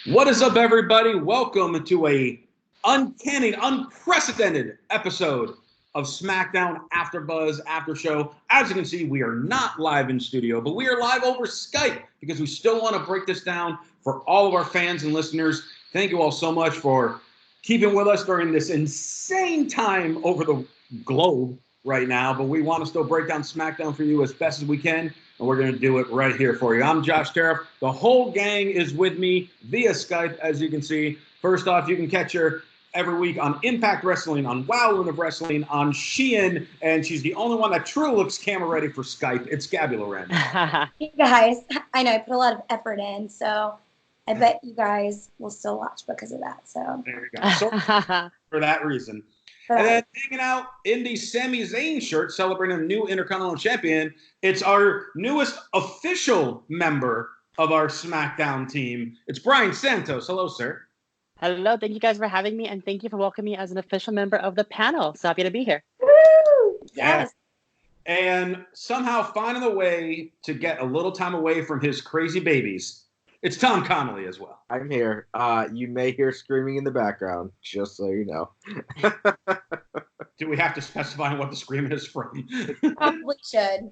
What is up, everybody? Welcome to a uncanny, unprecedented episode of SmackDown AfterBuzz After Show. As you can see, we are not live in studio, but we are live over Skype because we still want to break this down for all of our fans and listeners. Thank you all so much for keeping with us during this insane time over the globe right now, but we want to still break down SmackDown for you as best as we can, and we're going to do it right here for you. I'm Josh Tariff. The whole gang is with me via Skype, as you can see. First off, you can catch her every week on Impact Wrestling, on WoW of Wrestling, on Shein, and she's the only one that truly looks camera ready for Skype. It's Gabby Loren. Hey guys, I know I put a lot of effort in, so I bet you guys will still watch because of that. So there you go. So for that reason. And then hanging out in the Sami Zayn shirt, celebrating a new Intercontinental Champion, it's our newest official member of our SmackDown team. It's Brian Santos. Hello, sir. Hello. Thank you guys for having me, and thank you for welcoming me as an official member of the panel. So happy to be here. Woo! Yes. And somehow finding a way to get a little time away from his crazy babies, it's Tom Connolly as well. I'm here. You may hear screaming in the background, just so you know. Do we have to specify what the screaming is from? Probably should.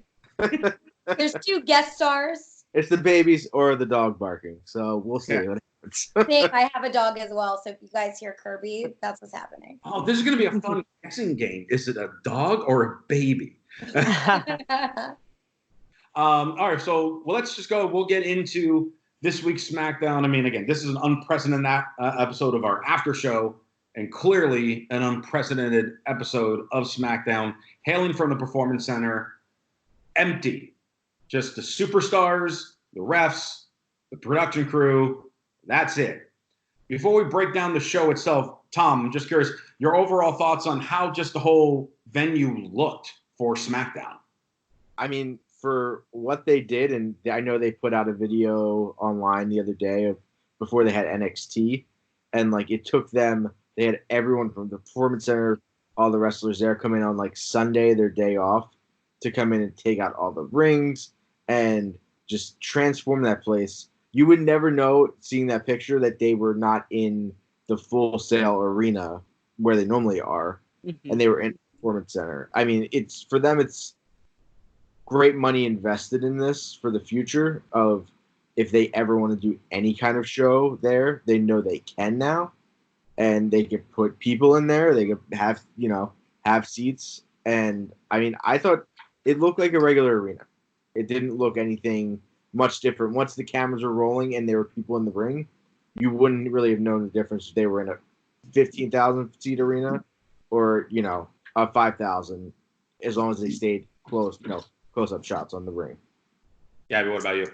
There's two guest stars. It's the babies or the dog barking, so we'll see what happens. I have a dog as well, so if you guys hear Kirby, that's what's happening. Oh, this is going to be a fun guessing game. Is it a dog or a baby? All right, so let's just go. We'll get into this week's SmackDown. I mean, again, this is an unprecedented episode of our after show, and clearly an unprecedented episode of SmackDown, hailing from the Performance Center, empty. Just the superstars, the refs, the production crew. That's it. Before we break down the show itself, Tom, I'm just curious, your overall thoughts on how just the whole venue looked for SmackDown. I mean, for what they did, and I know they put out a video online the other day of before they had NXT, and like it took them, they had everyone from the Performance Center, all the wrestlers there come in on like Sunday, their day off, to come in and take out all the rings and just transform that place. You would never know, seeing that picture, that they were not in the Full Sail Arena where they normally are, and they were in the Performance Center. I mean, it's for them, it's great money invested in this for the future of if they ever want to do any kind of show there, they know they can now, and they can put people in there. They can have seats. And I mean, I thought it looked like a regular arena. It didn't look anything much different. Once the cameras were rolling and there were people in the ring, you wouldn't really have known the difference if they were in a 15,000 seat arena or, a 5,000, as long as they stayed close up shots on the ring. Gabby, what about you?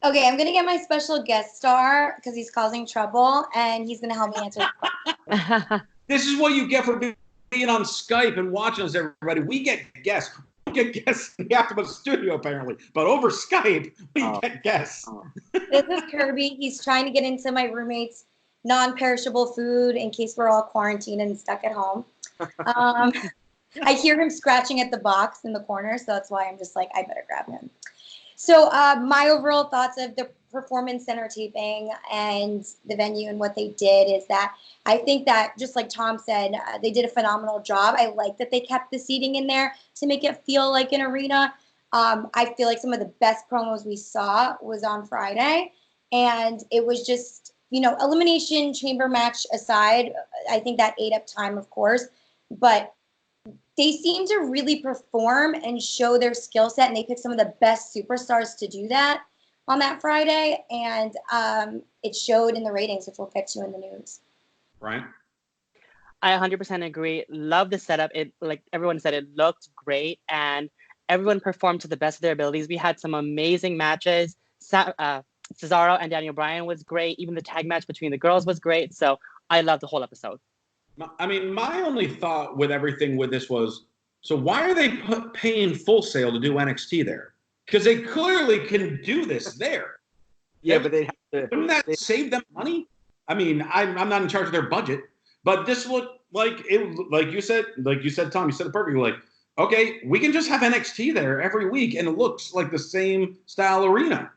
Okay, I'm going to get my special guest star because he's causing trouble, and he's going to help me answer. This is what you get for being on Skype and watching us, everybody. We get guests. We get guests in the AfterBuzz studio, apparently. But over Skype, we get guests. This is Kirby. He's trying to get into my roommate's non-perishable food in case we're all quarantined and stuck at home. I hear him scratching at the box in the corner, so that's why I'm just like, I better grab him. So my overall thoughts of the Performance Center taping and the venue and what they did is that I think that, just like Tom said, they did a phenomenal job. I like that they kept the seating in there to make it feel like an arena. I feel like some of the best promos we saw was on Friday, and it was just, Elimination Chamber match aside, I think that ate up time, of course, but they seem to really perform and show their skill set, and they picked some of the best superstars to do that on that Friday, and it showed in the ratings, which we'll get to in the news. Brian? I 100% agree. Love the setup. It, like everyone said, it looked great, and everyone performed to the best of their abilities. We had some amazing matches. Cesaro and Daniel Bryan was great. Even the tag match between the girls was great. So I loved the whole episode. I mean, my only thought with everything with this was, so why are they paying Full Sail to do NXT there? Because they clearly can do this there. Yeah, but they have to. Wouldn't that save them money? I mean, I'm not in charge of their budget, but this looked like it. Like you said, Tom, you said it perfectly. Like, okay, we can just have NXT there every week, and it looks like the same style arena.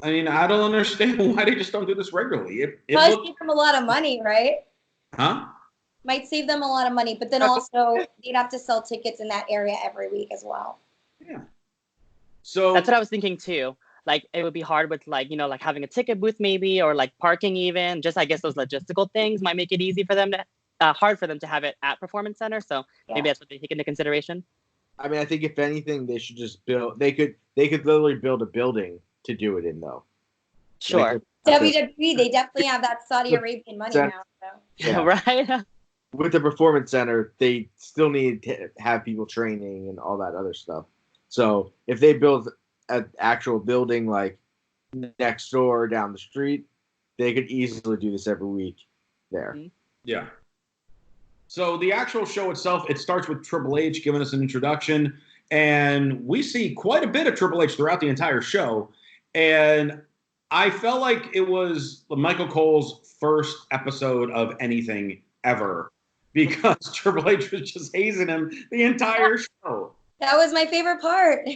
I mean, I don't understand why they just don't do this regularly. It Might looks, save them a lot of money, right? huh? Might save them a lot of money, but then also they'd have to sell tickets in that area every week as well. Yeah. So That's what I was thinking too. Like it would be hard with like, like having a ticket booth maybe, or like parking even. Just I guess those logistical things might make it easy for them to hard for them to have it at Performance Center. So maybe that's what they take into consideration. I mean, I think if anything, they should just build. They could literally build a building to do it in, though. Sure. WWE, they definitely have that Saudi Arabian money now. So. Yeah. Right. With the Performance Center, they still need to have people training and all that other stuff. So if they build an actual building like next door or down the street, they could easily do this every week there. Mm-hmm. Yeah. So the actual show itself, it starts with Triple H giving us an introduction, and we see quite a bit of Triple H throughout the entire show. And I felt like it was Michael Cole's first episode of anything ever because Triple H was just hazing him the entire show. That was my favorite part.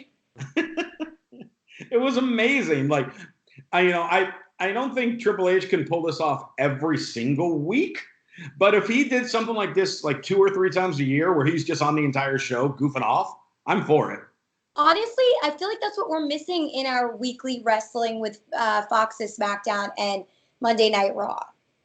It was amazing. Like, I don't think Triple H can pull this off every single week. But if he did something like this like 2 or 3 times a year where he's just on the entire show goofing off, I'm for it. Honestly, I feel like that's what we're missing in our weekly wrestling with Fox's SmackDown and Monday Night Raw.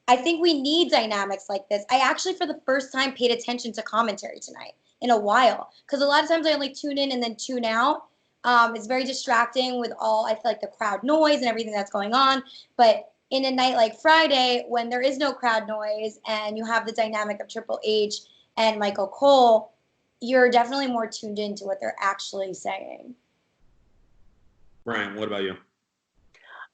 I think we need dynamics like this. I actually, for the first time, paid attention to commentary tonight in a while. Because a lot of times I only tune in and then tune out. It's very distracting with I feel like the crowd noise and everything that's going on. But in a night like Friday, when there is no crowd noise and you have the dynamic of Triple H and Michael Cole, you're definitely more tuned into what they're actually saying. Brian, what about you?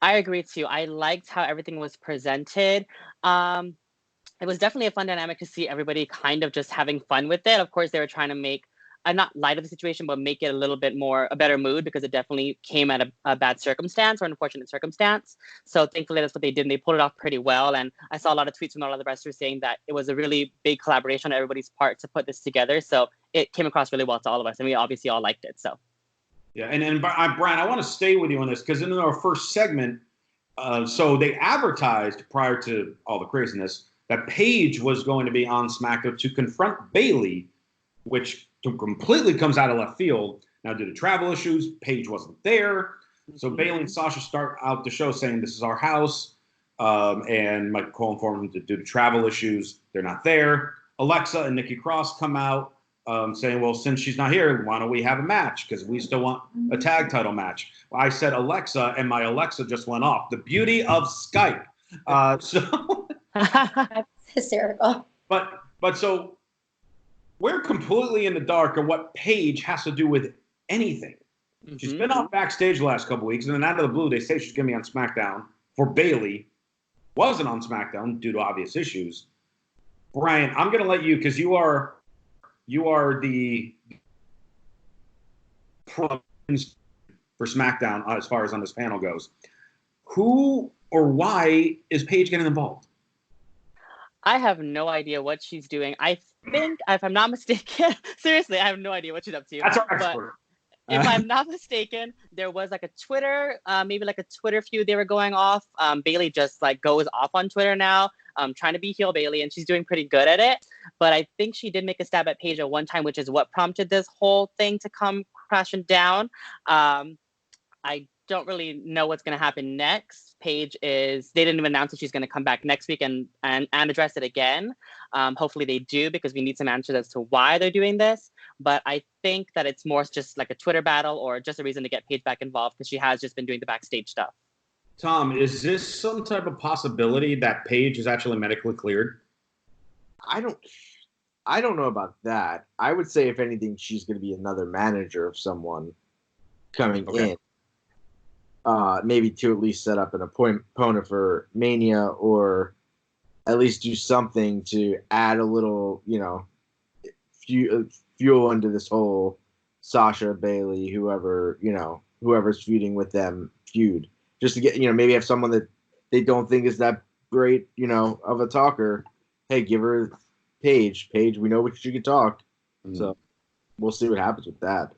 I agree too. I liked how everything was presented. It was definitely a fun dynamic to see everybody kind of just having fun with it. Of course, they were trying to make not light of the situation, but make it a little bit more a better mood because it definitely came at a bad circumstance or an unfortunate circumstance. So thankfully, that's what they did. And they pulled it off pretty well. And I saw a lot of tweets from a lot of the wrestlers saying that it was a really big collaboration on everybody's part to put this together. So it came across really well to all of us. And we obviously all liked it. So. Yeah. And Brian, I want to stay with you on this because in our first segment, so they advertised prior to all the craziness that Paige was going to be on SmackDown to confront Bayley, which completely comes out of left field. Now, due to travel issues, Paige wasn't there. So Bayley and Sasha start out the show saying, this is our house. And Michael Cole informed them that due to travel issues, they're not there. Alexa and Nikki Cross come out saying, well, since she's not here, why don't we have a match? Because we still want a tag title match. Well, I said Alexa, and my Alexa just went off. The beauty of Skype. That's hysterical. But so we're completely in the dark of what Paige has to do with anything. Mm-hmm. She's been off backstage the last couple weeks, and then out of the blue, they say she's going to be on SmackDown for Bayley. Wasn't on SmackDown due to obvious issues. Brian, I'm going to let you, because you are the for SmackDown as far as on this panel goes. Who or why is Paige getting involved? I have no idea what she's doing. I think, if I'm not mistaken, seriously, I have no idea what she's up to. That's our expert. If I'm not mistaken, there was like a Twitter, maybe like a Twitter feud they were going off. Bayley just like goes off on Twitter now, trying to be heel Bayley, and she's doing pretty good at it. But I think she did make a stab at Paige at one time, which is what prompted this whole thing to come crashing down. I don't really know what's going to happen next. Paige they didn't even announce that she's going to come back next week and address it again. Hopefully they do, because we need some answers as to why they're doing this. But I think that it's more just like a Twitter battle or just a reason to get Paige back involved, because she has just been doing the backstage stuff. Tom, is this some type of possibility that Paige is actually medically cleared? I don't know about that. I would say, if anything, she's going to be another manager of someone coming in. Maybe to at least set up an opponent for Mania, or at least do something to add a little, fuel into this whole Sasha, Bayley, whoever's feuding with them feud. Just to get, maybe have someone that they don't think is that great, of a talker. Hey, give her Paige. Paige, we know she can talk. Mm-hmm. So we'll see what happens with that.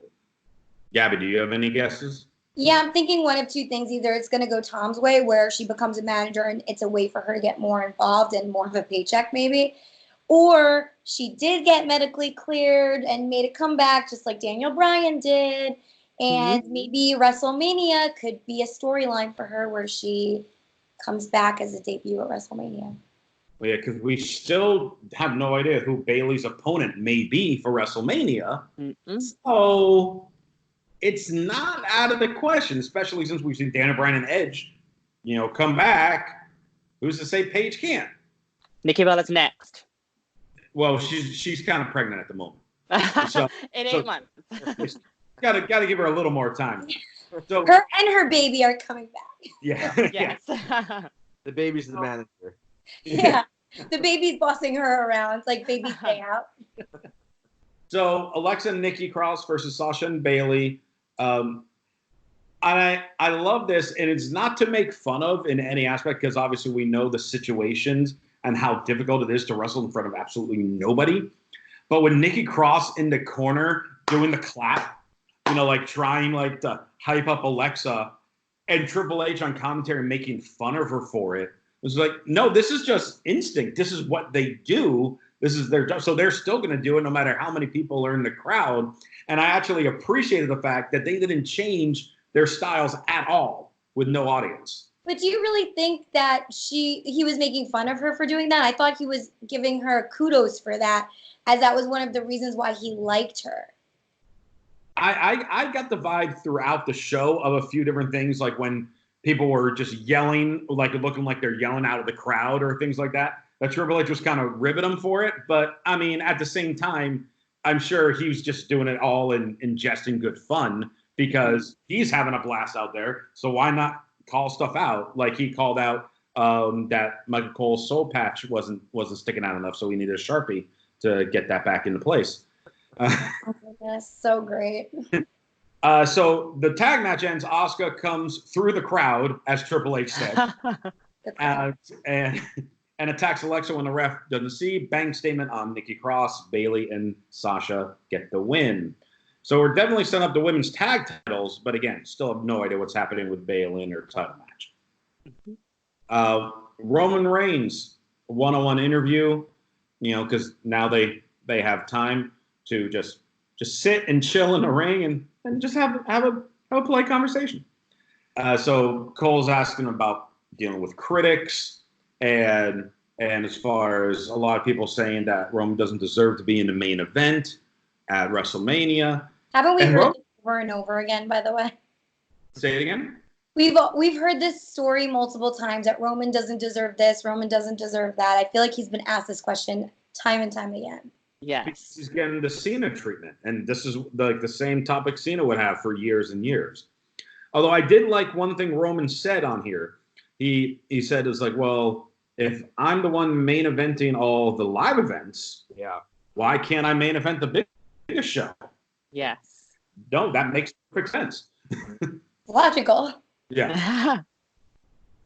Gabby, do you have any guesses? Yeah, I'm thinking one of two things. Either it's going to go Tom's way, where she becomes a manager and it's a way for her to get more involved and more of a paycheck, maybe. Or she did get medically cleared and made a comeback, just like Daniel Bryan did. And maybe WrestleMania could be a storyline for her where she comes back as a debut at WrestleMania. Well, yeah, because we still have no idea who Bayley's opponent may be for WrestleMania. So it's not out of the question, especially since we've seen Daniel Bryan and Edge, come back. Who's to say Paige can't? Nikki Bella's next. Well, she's kind of pregnant at the moment. So, in 8 months. Gotta give her a little more time. So her and her baby are coming back. Yeah. Yes. The baby's the manager. Yeah. The baby's bossing her around. It's like baby stay out. So Alexa and Nikki Cross versus Sasha and Bayley. I love this, and it's not to make fun of in any aspect, because obviously we know the situations and how difficult it is to wrestle in front of absolutely nobody. But when Nikki Cross in the corner doing the clap, trying to hype up Alexa, and Triple H on commentary making fun of her for it, it was like, no, this is just instinct. This is what they do. This is their job. So they're still going to do it no matter how many people are in the crowd. And I actually appreciated the fact that they didn't change their styles at all with no audience. But do you really think that he was making fun of her for doing that? I thought he was giving her kudos for that, as that was one of the reasons why he liked her. I got the vibe throughout the show of a few different things, like when people were just yelling, looking like they're yelling out of the crowd or things like that. That Triple H was kind of ribbing them for it. But, I mean, at the same time, I'm sure he was just doing it all in jest and good fun, because he's having a blast out there. So why not call stuff out? Like he called out that Michael Cole's soul patch wasn't sticking out enough, so he needed a Sharpie to get that back into place. Oh my goodness, so great. So the tag match ends. Asuka comes through the crowd, as Triple H said, and attacks Alexa when the ref doesn't see. Bang statement on Nikki Cross. Bayley and Sasha get the win. So we're definitely setting up the women's tag titles, but again, still have no idea what's happening with Bayley in her title match. Roman Reigns, one-on-one interview, because now they have time to just sit and chill in the ring and just have a polite conversation. So Cole's asking about dealing with critics, and as far as a lot of people saying that Roman doesn't deserve to be in the main event at WrestleMania. Haven't we heard this over and over again, by the way? Say it again? We've heard this story multiple times that Roman doesn't deserve this, Roman doesn't deserve that. I feel like he's been asked this question time and time again. Yes. He's getting the Cena treatment, and this is the same topic Cena would have for years and years. Although I did like one thing Roman said on here. He said, it's like, well, if I'm the one main eventing all the live events, why can't I main event the biggest show? Yes. No, that makes perfect sense. Logical. Yeah.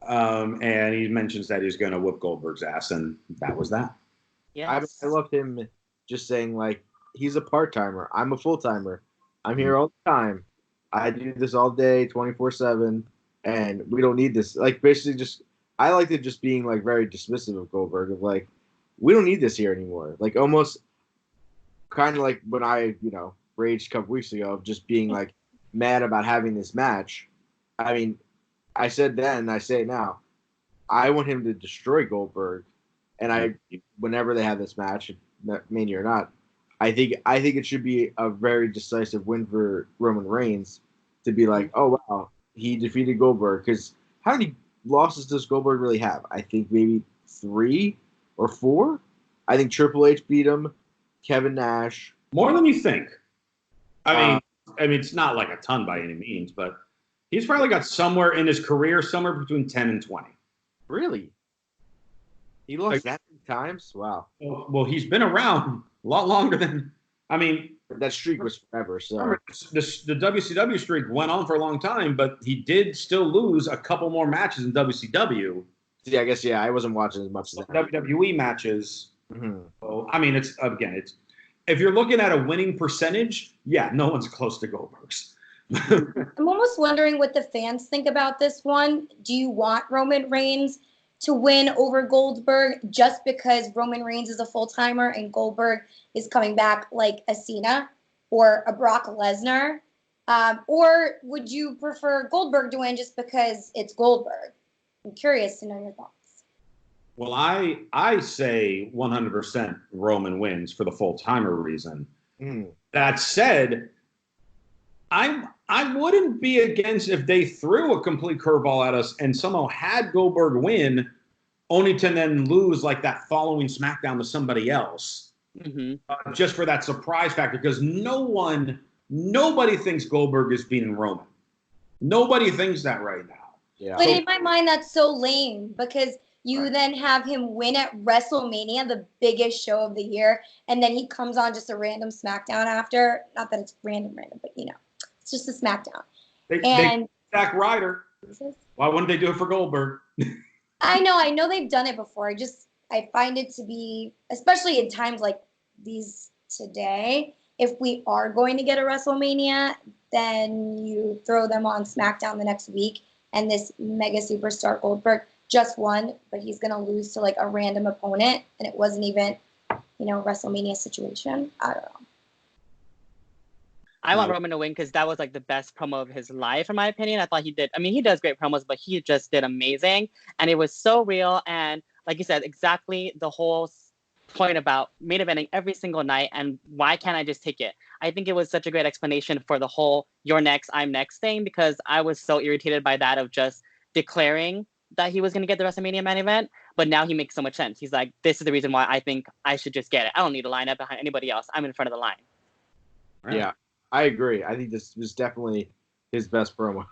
And he mentions that he's going to whoop Goldberg's ass, and that was that. Yes. I loved him just saying, he's a part-timer. I'm a full-timer. I'm here all the time. I do this all day, 24/7, and we don't need this. Basically just, I liked it just being, very dismissive of Goldberg, of, we don't need this here anymore. Almost kind of like when I, raged a couple weeks ago of just being, mad about having this match. I mean, I said then, and I say it now, I want him to destroy Goldberg. And whenever they have this match, Mania or not, I think it should be a very decisive win for Roman Reigns to be like, oh wow, he defeated Goldberg. Because how many losses does Goldberg really have? I think maybe 3 or 4. I think Triple H beat him, Kevin Nash. More than you think. I mean, it's not like a ton by any means, but he's probably got somewhere in his career, somewhere between 10 and 20. Really? He lost that many times? Wow. Well, he's been around a lot longer than. I mean, that streak was forever. So the WCW streak went on for a long time, but he did still lose a couple more matches in WCW. Yeah, I guess I wasn't watching as much as that. WWE matches. Mm-hmm. So, I mean, it's if you're looking at a winning percentage, no one's close to Goldberg's. I'm almost wondering what the fans think about this one. Do you want Roman Reigns to win over Goldberg just because Roman Reigns is a full-timer and Goldberg is coming back like a Cena or a Brock Lesnar? Or would you prefer Goldberg to win just because it's Goldberg? I'm curious to know your thoughts. Well, I say 100% Roman wins for the full-timer reason. That said, I wouldn't be against if they threw a complete curveball at us and somehow had Goldberg win, only to then lose like that following SmackDown to somebody else, just for that surprise factor. Because nobody thinks Goldberg is beating Roman. Nobody thinks that right now. Yeah. But in my mind, that's so lame because you then have him win at WrestleMania, the biggest show of the year, and then he comes on just a random SmackDown after. Not that it's random, but it's just a SmackDown. They Zack Ryder. Why wouldn't they do it for Goldberg? I know they've done it before. I find it to be, especially in times like these today, if we are going to get a WrestleMania, then you throw them on SmackDown the next week, and this mega superstar Goldberg just won, but he's going to lose to like a random opponent, and it wasn't even, a WrestleMania situation. I don't know. I want Roman to win because that was like the best promo of his life, in my opinion. I thought he did. I mean, he does great promos, but he just did amazing. And it was so real. And like you said, exactly the whole point about main eventing every single night. And why can't I just take it? I think it was such a great explanation for the whole you're next, I'm next thing, because I was so irritated by that of just declaring that he was going to get the WrestleMania main event. But now he makes so much sense. He's like, this is the reason why I think I should just get it. I don't need to line up behind anybody else. I'm in front of the line. Right. Yeah. I agree. I think this was definitely his best promo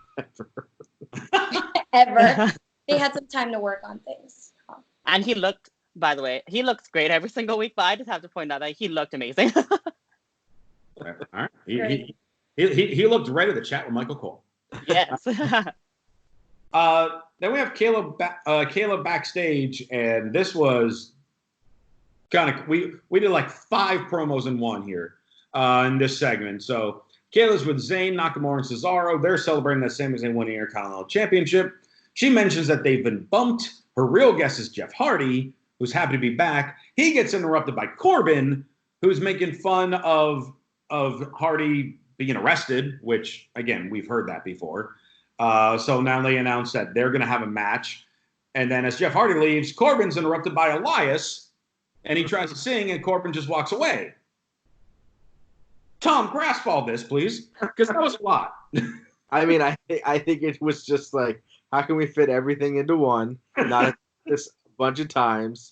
Ever. They had some time to work on things. And he looked, by the way, he looks great every single week, but I just have to point out that he looked amazing. All right. He looked ready to chat with Michael Cole. Yes. Then we have Caleb backstage, and this was kind of we did like 5 promos in one here. In this segment. So Kayla's with Zayn, Nakamura, and Cesaro. They're celebrating that Sami Zayn winning Intercontinental Championship. She mentions that they've been bumped. Her real guest is Jeff Hardy, who's happy to be back. He gets interrupted by Corbin, who's making fun of Hardy being arrested, which, again, we've heard that before. So now they announce that they're going to have a match. And then as Jeff Hardy leaves, Corbin's interrupted by Elias, and he tries to sing, and Corbin just walks away. Tom, grasp all this, please, because that was a lot. I mean, I think it was just like, how can we fit everything into one, not this a bunch of times,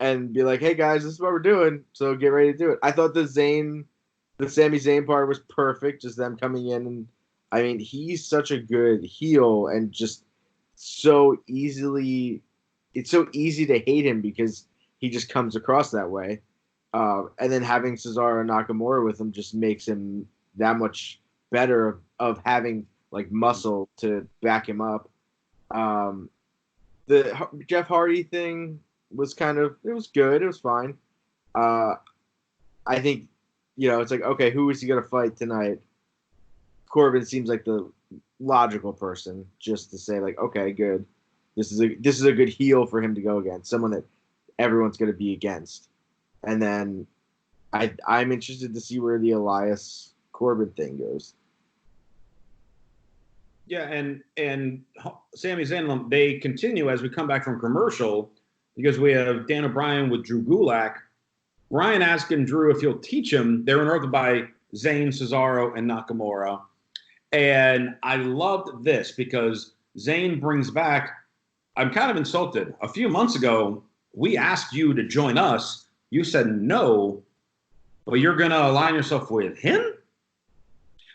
and be like, hey guys, this is what we're doing, so get ready to do it. I thought the Sami Zayn part was perfect, just them coming in, and I mean, he's such a good heel, and just it's so easy to hate him because he just comes across that way. And then having Cesaro and Nakamura with him just makes him that much better of having like muscle to back him up. The Jeff Hardy thing was it was good. It was fine. I think, it's like, okay, who is he going to fight tonight? Corbin seems like the logical person just to say like, okay, good. This is a good heel for him to go against, someone that everyone's going to be against. And then I'm interested to see where the Elias Corbin thing goes. Yeah, and Sami Zayn, they continue as we come back from commercial because we have Dan O'Brien with Drew Gulak. Bryan asking Drew if he'll teach him. They're interrupted by Zayn, Cesaro, and Nakamura. And I loved this because Zayn brings back, I'm kind of insulted. A few months ago, we asked you to join us. You said no, but you're going to align yourself with him?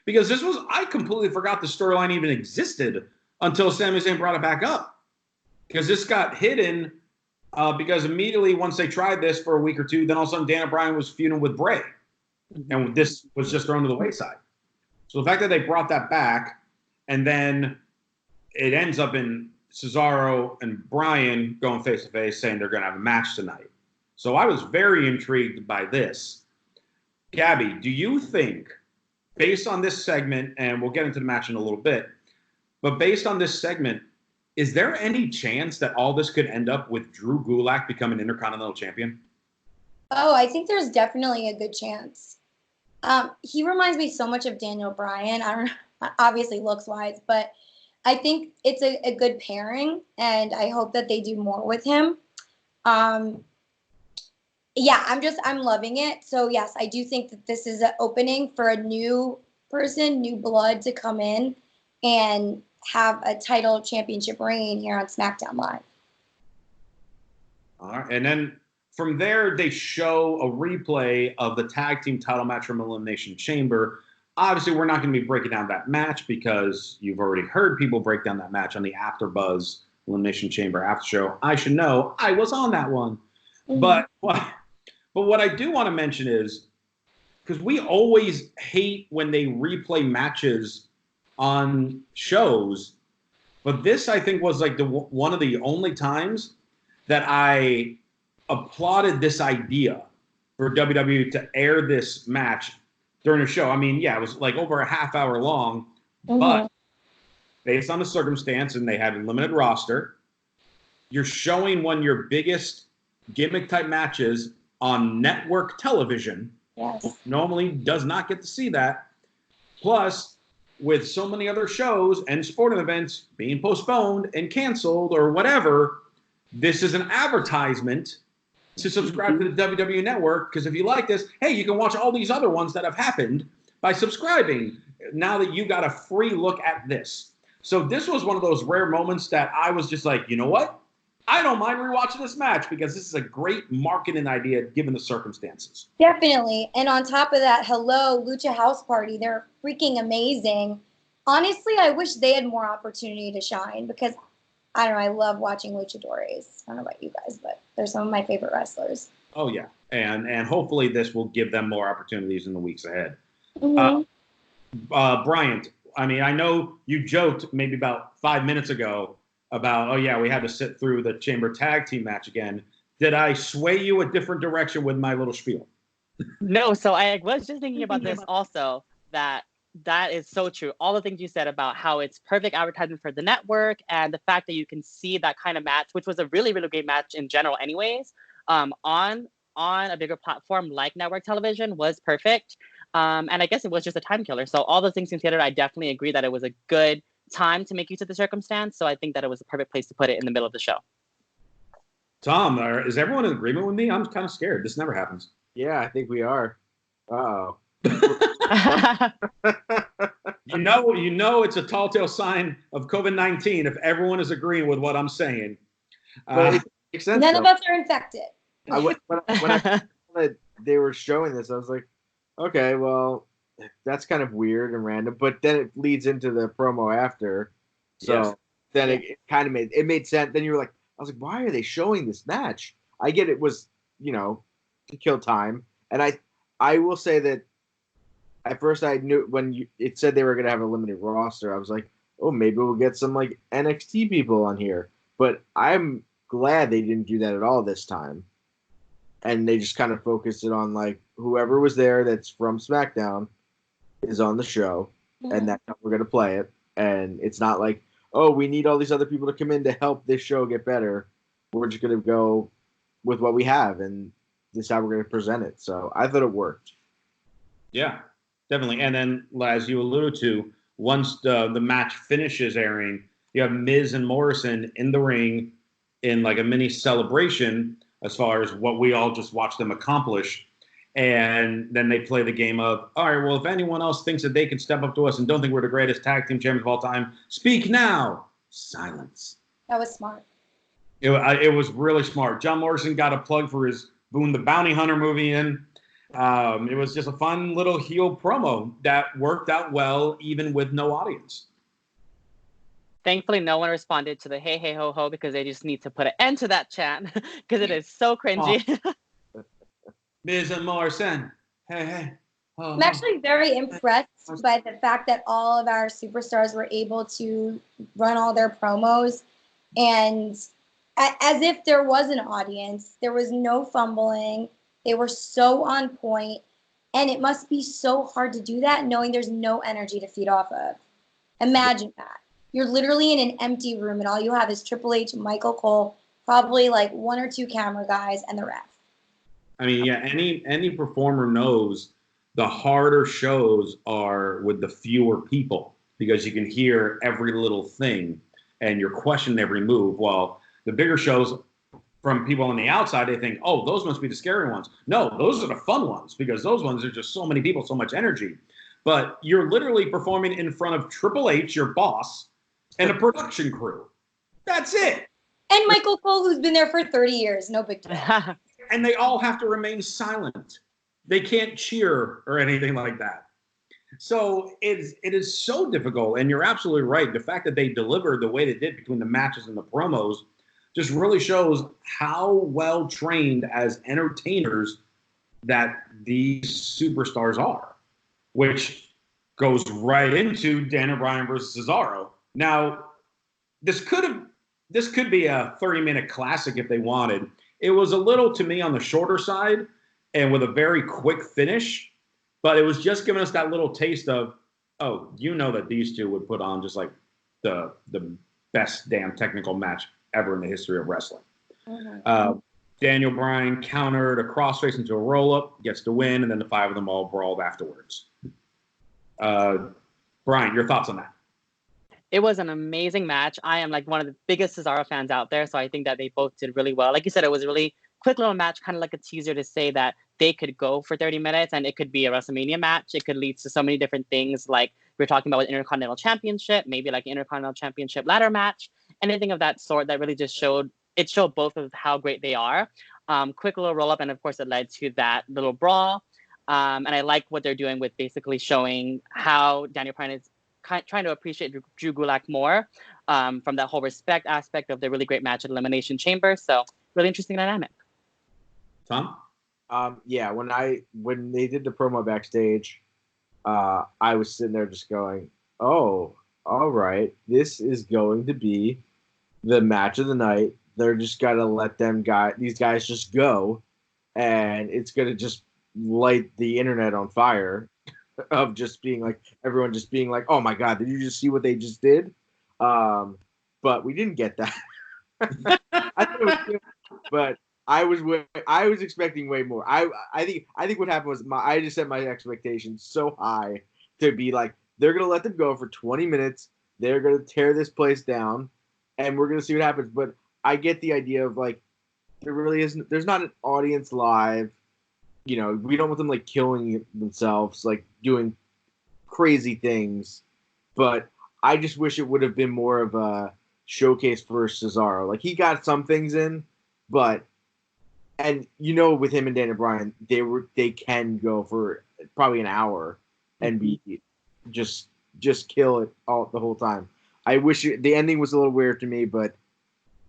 Because I completely forgot the storyline even existed until Sami Zayn brought it back up. Because this got hidden because immediately once they tried this for a week or two, then all of a sudden Dan Bryan was feuding with Bray. And this was just thrown to the wayside. So the fact that they brought that back and then it ends up in Cesaro and Bryan going face-to-face saying they're going to have a match tonight. So I was very intrigued by this. Gabby, do you think based on this segment, and we'll get into the match in a little bit, but based on this segment, is there any chance that all this could end up with Drew Gulak becoming Intercontinental Champion? Oh, I think there's definitely a good chance. He reminds me so much of Daniel Bryan. I don't know, obviously looks wise, but I think it's a good pairing, and I hope that they do more with him. Yeah, I'm loving it. So yes, I do think that this is an opening for a new person, new blood to come in and have a title championship reign here on SmackDown Live. All right, and then from there, they show a replay of the tag team title match from Elimination Chamber. Obviously, we're not going to be breaking down that match because you've already heard people break down that match on the AfterBuzz Elimination Chamber after show. I should know. I was on that one. Mm-hmm. But what I do want to mention is, because we always hate when they replay matches on shows, but this, I think, was like one of the only times that I applauded this idea for WWE to air this match during a show. I mean, yeah, it was like over a half hour long, but based on the circumstance, and they had a limited roster, you're showing one of your biggest gimmick type matches on network television. Yes. Normally does not get to see that. Plus, with so many other shows and sporting events being postponed and canceled or whatever, this is an advertisement to subscribe to the WWE Network, because if you like this, hey, you can watch all these other ones that have happened by subscribing now that you got a free look at this. So this was one of those rare moments that I was just like, you know what? I don't mind rewatching this match because this is a great marketing idea given the circumstances. Definitely. And on top of that, hello, Lucha House Party. They're freaking amazing. Honestly, I wish they had more opportunity to shine because, I don't know, I love watching luchadores. I don't know about you guys, but they're some of my favorite wrestlers. Oh, yeah. And hopefully this will give them more opportunities in the weeks ahead. Mm-hmm. Bryant, I mean, I know you joked maybe about 5 minutes ago about, oh, yeah, we had to sit through the Chamber Tag Team match again. Did I sway you a different direction with my little spiel? No, so I was just thinking about this also, that is so true. All the things you said about how it's perfect advertisement for the network and the fact that you can see that kind of match, which was a really, really great match in general anyways, on a bigger platform like network television was perfect. And I guess it was just a time killer. So all those things considered, I definitely agree that it was a good time to make use of the circumstance. So I think that it was a perfect place to put it in the middle of the show. Tom, is everyone in agreement with me? I'm kind of scared. This never happens. Yeah, I think we are. Uh-oh. You know it's a tall tale sign of COVID-19 if everyone is agreeing with what I'm saying. But it makes sense, none of us are infected. When I that they were showing this, I was like, okay, well, that's kind of weird and random. But then it leads into the promo after. So yes. Then it kind of made sense. Then you were like, I was like, why are they showing this match? I get it was, to kill time. And I will say that at first I knew when it said they were going to have a limited roster, I was like, oh, maybe we'll get some like NXT people on here. But I'm glad they didn't do that at all this time. And they just kind of focused it on like whoever was there that's from SmackDown is on the show. Mm-hmm. And that's how we're going to play it. And it's not like, oh, we need all these other people to come in to help this show get better. We're just going to go with what we have. And this is how we're going to present it. So I thought it worked. Yeah, definitely. And then, as you alluded to, once the match finishes airing, you have Miz and Morrison in the ring in like a mini celebration as far as what we all just watched them accomplish. And then they play the game of, all right, well, if anyone else thinks that they can step up to us and don't think we're the greatest tag team champions of all time, speak now. Silence. That was smart. It was really smart. John Morrison got a plug for his Boone the Bounty Hunter movie in. It was just a fun little heel promo that worked out well, even with no audience. Thankfully, no one responded to the hey, hey, ho, ho, because they just need to put an end to that chant because it is so cringy. Oh. Miz and Morrison. Hey, hey. Oh, I'm actually very impressed by the fact that all of our superstars were able to run all their promos and as if there was an audience. There was no fumbling. They were so on point. And it must be so hard to do that knowing there's no energy to feed off of. Imagine that. You're literally in an empty room and all you have is Triple H, Michael Cole, probably like 1 or 2 camera guys, and the ref. I mean, yeah, any performer knows the harder shows are with the fewer people because you can hear every little thing and you're questioning every move. While the bigger shows, from people on the outside, they think, oh, those must be the scary ones. No, those are the fun ones because those ones are just so many people, so much energy. But you're literally performing in front of Triple H, your boss, and a production crew. That's it. And Michael Cole, who's been there for 30 years. No big deal. And they all have to remain silent. They can't cheer or anything like that. So it is so difficult. And you're absolutely right. The fact that they delivered the way they did between the matches and the promos just really shows how well trained as entertainers that these superstars are, which goes right into Daniel Bryan versus Cesaro. Now, this could be a 30-minute classic if they wanted. It was a little, to me, on the shorter side and with a very quick finish, but it was just giving us that little taste of, oh, you know that these two would put on just like the best damn technical match ever in the history of wrestling. Mm-hmm. Daniel Bryan countered a crossface into a roll-up, gets the win, and then the 5 of them all brawled afterwards. Brian, your thoughts on that? It was an amazing match. I am like one of the biggest Cesaro fans out there, so I think that they both did really well. Like you said, it was a really quick little match, kind of like a teaser to say that they could go for 30 minutes and it could be a WrestleMania match. It could lead to so many different things, like we're talking about with Intercontinental Championship, maybe like an Intercontinental Championship ladder match, anything of that sort that really just showed both of how great they are. Quick little roll up, and of course it led to that little brawl. And I like what they're doing with basically showing how Daniel Bryan is trying to appreciate Drew Gulak more, from that whole respect aspect of the really great match at Elimination Chamber. So really interesting dynamic. Tom? Yeah, when they did the promo backstage, I was sitting there just going, oh, all right, this is going to be the match of the night. They're just got to let these guys just go, and it's going to just light the internet on fire of just being like, everyone just being like, oh my God, did you just see what they just did? But we didn't get that. I thought it was good, but I was expecting way more. I think what happened was I just set my expectations so high to be like, they're gonna let them go for 20 minutes. They're gonna tear this place down, and we're gonna see what happens. But I get the idea of like, there really isn't. There's not an audience live. You know, we don't want them like killing themselves, like doing crazy things. But I just wish it would have been more of a showcase for Cesaro. Like, he got some things in, but. And you know, with him and Daniel Bryan, they can go for probably an hour and be just kill it all the whole time. I wish the ending was a little weird to me, but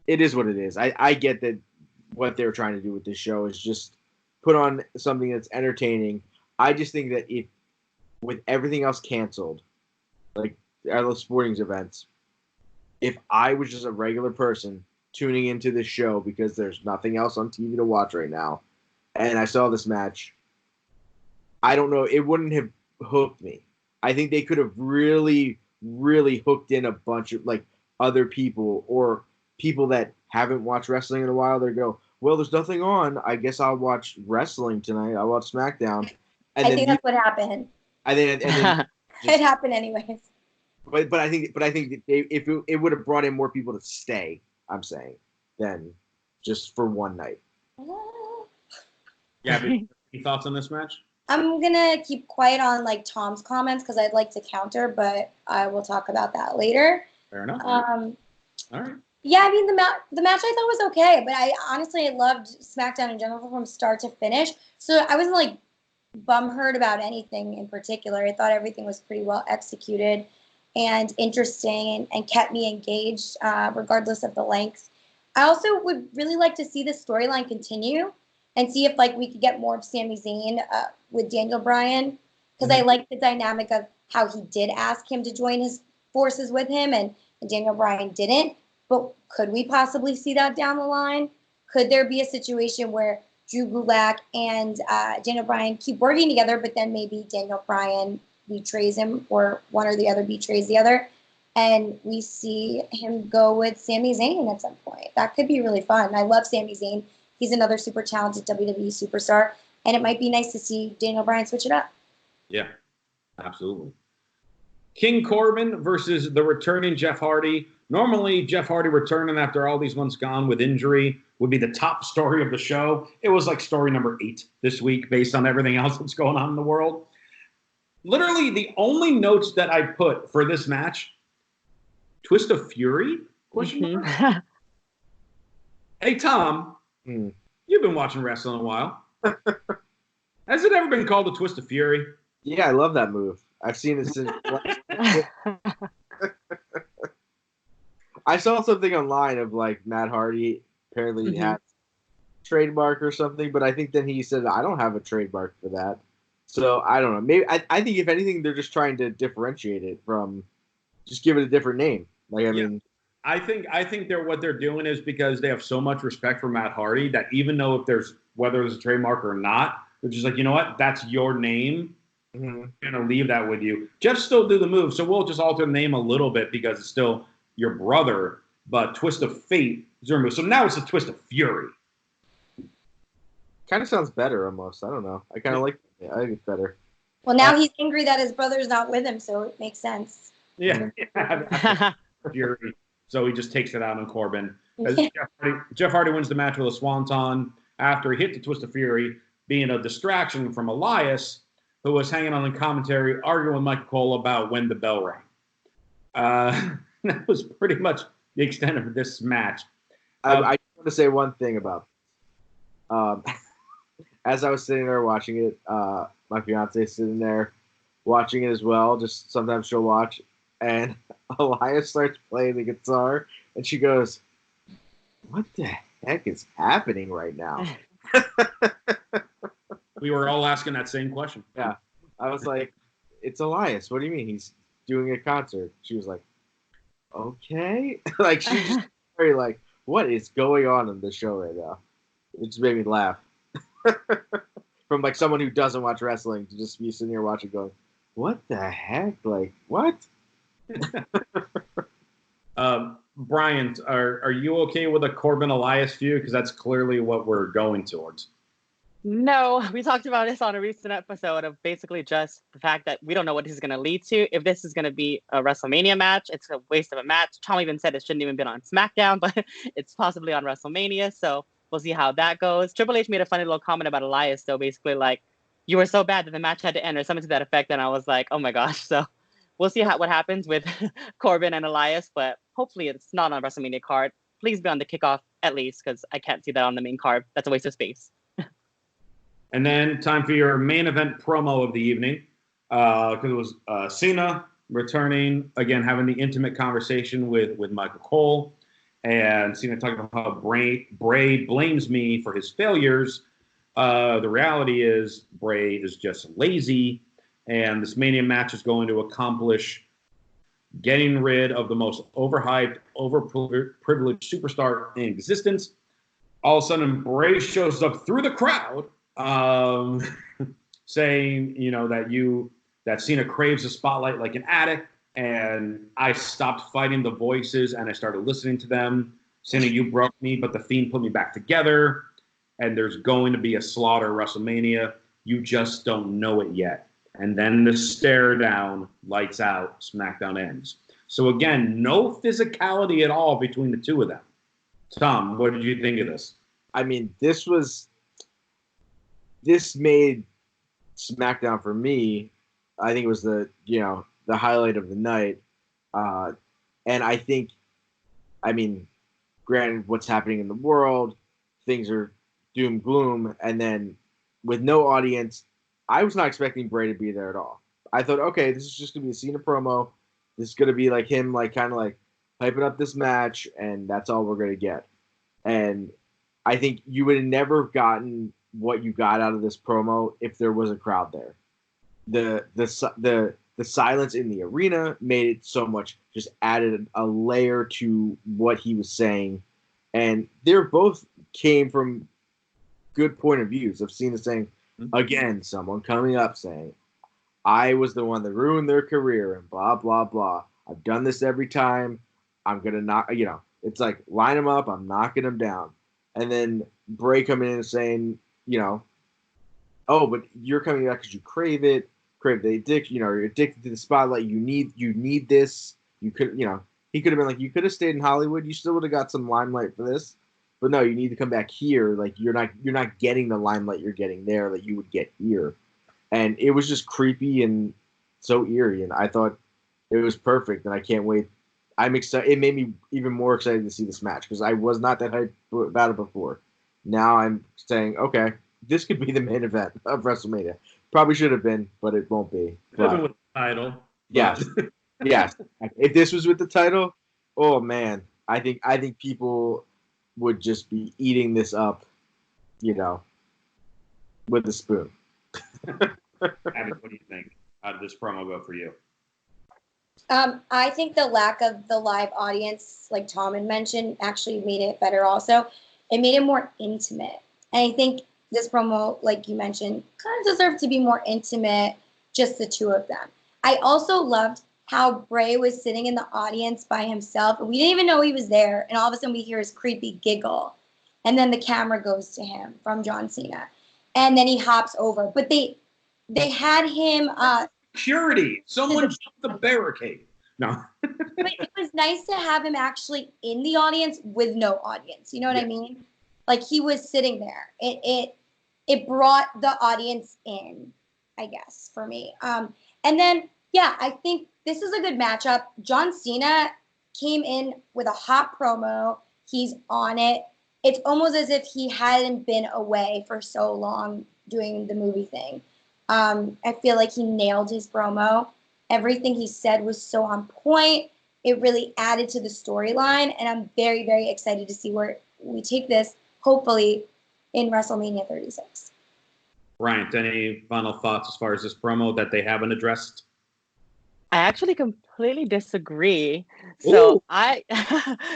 it is what it is. I get that what they're trying to do with this show is just put on something that's entertaining. I just think that if with everything else canceled, like those sporting events, if I was just a regular person tuning into this show because there's nothing else on TV to watch right now, and I saw this match, I don't know, it wouldn't have hooked me. I think they could have really, really hooked in a bunch of like other people or people that haven't watched wrestling in a while. They go, well, there's nothing on. I guess I'll watch wrestling tonight. I'll watch SmackDown. And I think that's what happened. And then It happened anyways. But I think if it would have brought in more people to stay, I'm saying, than just for one night. Yeah, any thoughts on this match? I'm gonna keep quiet on like Tom's comments because I'd like to counter, but I will talk about that later. Fair enough. All right. Yeah, I mean the match I thought was okay, but I honestly loved SmackDown in general from start to finish. So I wasn't like bumhurt about anything in particular. I thought everything was pretty well executed and interesting and kept me engaged regardless of the length. I also would really like to see the storyline continue and see if like we could get more of Sami Zayn with Daniel Bryan, because I like the dynamic of how he did ask him to join his forces with him and Daniel Bryan didn't. But could we possibly see that down the line? Could there be a situation where Drew Gulak and Daniel Bryan keep working together, but then maybe Daniel Bryan betrays him, or one or the other betrays the other, and we see him go with Sami Zayn at some point. That could be really fun. I love Sami Zayn. He's another super talented WWE superstar, and it might be nice to see Daniel Bryan switch it up. Yeah, absolutely. King Corbin versus the returning Jeff Hardy. Normally, Jeff Hardy returning after all these months gone with injury would be the top story of the show. It was like story number 8 this week based on everything else that's going on in the world. Literally, the only notes that I put for this match, Twist of Fury? Question mark? Hey, Tom, you've been watching wrestling a while. Has it ever been called a Twist of Fury? Yeah, I love that move. I've seen it since. I saw something online of like Matt Hardy apparently had trademark or something, but I think then he said, I don't have a trademark for that. So I don't know. Maybe I think if anything, they're just trying to differentiate it from just give it a different name. Like, I mean, I think what they're doing is because they have so much respect for Matt Hardy that even though whether there's a trademark or not, they're just like, you know what, that's your name. I'm gonna leave that with you. Jeff still do the move, so we'll just alter the name a little bit because it's still your brother. But Twist of Fate is your move. So now it's a Twist of Fury. kind of sounds better almost. I don't know. I kind of like it. I think it's better. Well, now he's angry that his brother's not with him, so it makes sense. Yeah. Fury. So he just takes it out on Corbin. As Jeff Hardy wins the match with a swanton after he hit the Twist of Fury, being a distraction from Elias, who was hanging on the commentary, arguing with Michael Cole about when the bell rang. That was pretty much the extent of this match. I want to say one thing about as I was sitting there watching it, my fiance sitting there watching it as well. Just sometimes she'll watch, and Elias starts playing the guitar, and she goes, "What the heck is happening right now?" We were all asking that same question. Yeah. I was like, "It's Elias. What do you mean? He's doing a concert." She was like, "Okay." Like, she just very like, what is going on in the show right now? It just made me laugh. From like someone who doesn't watch wrestling to just be sitting here watching going, what the heck? Like, what? Brian, are you okay with a Corbin Elias feud? Because that's clearly what we're going towards. No, we talked about this on a recent episode of basically just the fact that we don't know what this is going to lead to. If this is going to be a WrestleMania match, it's a waste of a match. Tom even said it shouldn't even been on SmackDown, but it's possibly on WrestleMania. So we'll see how that goes. Triple H made a funny little comment about Elias, though, basically like, you were so bad that the match had to end or something to that effect. And I was like, oh my gosh. So we'll see what happens with Corbin and Elias, but hopefully it's not on WrestleMania card. Please be on the kickoff at least, because I can't see that on the main card. That's a waste of space. And then time for your main event promo of the evening, because it was Cena returning, again, having the intimate conversation with Michael Cole. And Cena talking about how Bray blames me for his failures. The reality is Bray is just lazy. And this Mania match is going to accomplish getting rid of the most overhyped, overprivileged superstar in existence. All of a sudden, Bray shows up through the crowd, saying, that Cena craves the spotlight like an addict, and I stopped fighting the voices and I started listening to them. Cena, you broke me, but the Fiend put me back together, and there's going to be a slaughter at WrestleMania. You just don't know it yet. And then the stare down, lights out, SmackDown ends. So again, no physicality at all between the two of them. Tom, what did you think of this? I mean, this made SmackDown for me. I think it was the highlight of the night. And I think, granted, what's happening in the world, things are doom gloom, and then with no audience, I was not expecting Bray to be there at all. I thought, okay, this is just gonna be a Cena promo. This is gonna be like him, like kind of like hyping up this match, and that's all we're gonna get. And I think you would have never gotten what you got out of this promo if there was a crowd there. The silence in the arena made it so much, just added a layer to what he was saying. And they both came from good point of views of Cena saying, again, someone coming up saying, I was the one that ruined their career and blah, blah, blah. I've done this every time. I'm going to knock, it's like, line them up. I'm knocking them down. And then Bray coming in and saying, oh, but you're coming back because you crave the addiction, you're addicted to the spotlight. You need this. You could, he could have been like, you could have stayed in Hollywood. You still would have got some limelight for this. But no, you need to come back here. Like you're not getting the limelight you're getting there that you would get here. And it was just creepy and so eerie. And I thought it was perfect. And I can't wait. I'm excited. It made me even more excited to see this match because I was not that hyped about it before. Now I'm saying, okay, this could be the main event of WrestleMania. Probably should have been, but it won't be. But, with the title. Yes. Yes. If this was with the title, oh man, I think people would just be eating this up, with a spoon. Abby, what do you think? How did this promo go for you? I think the lack of the live audience, like Tom had mentioned, actually made it better also. It made it more intimate. And I think this promo, like you mentioned, kind of deserved to be more intimate, just the two of them. I also loved how Bray was sitting in the audience by himself, and we didn't even know he was there, and all of a sudden we hear his creepy giggle, and then the camera goes to him from John Cena, and then he hops over. But they had him... Security! Someone jumped the barricade. No. But it was nice to have him actually in the audience with no audience. You know what I mean? Like, he was sitting there. It brought the audience in, I guess, for me. And then, I think this is a good matchup. John Cena came in with a hot promo. He's on it. It's almost as if he hadn't been away for so long doing the movie thing. I feel like he nailed his promo. Everything he said was so on point. It really added to the storyline, and I'm very, very excited to see where we take this, hopefully, in WrestleMania 36. Bryant, any final thoughts as far as this promo that they haven't addressed? I actually completely disagree. So this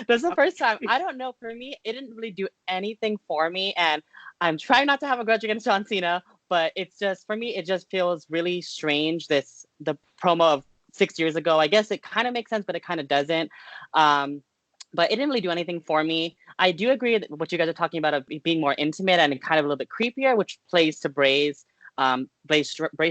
is the first time. I don't know. For me, it didn't really do anything for me. And I'm trying not to have a grudge against John Cena, but it's just, for me, it just feels really strange. The promo of 6 years ago, I guess it kind of makes sense, but it kind of doesn't. But it didn't really do anything for me. I do agree with what you guys are talking about of being more intimate and kind of a little bit creepier, which plays to Bray's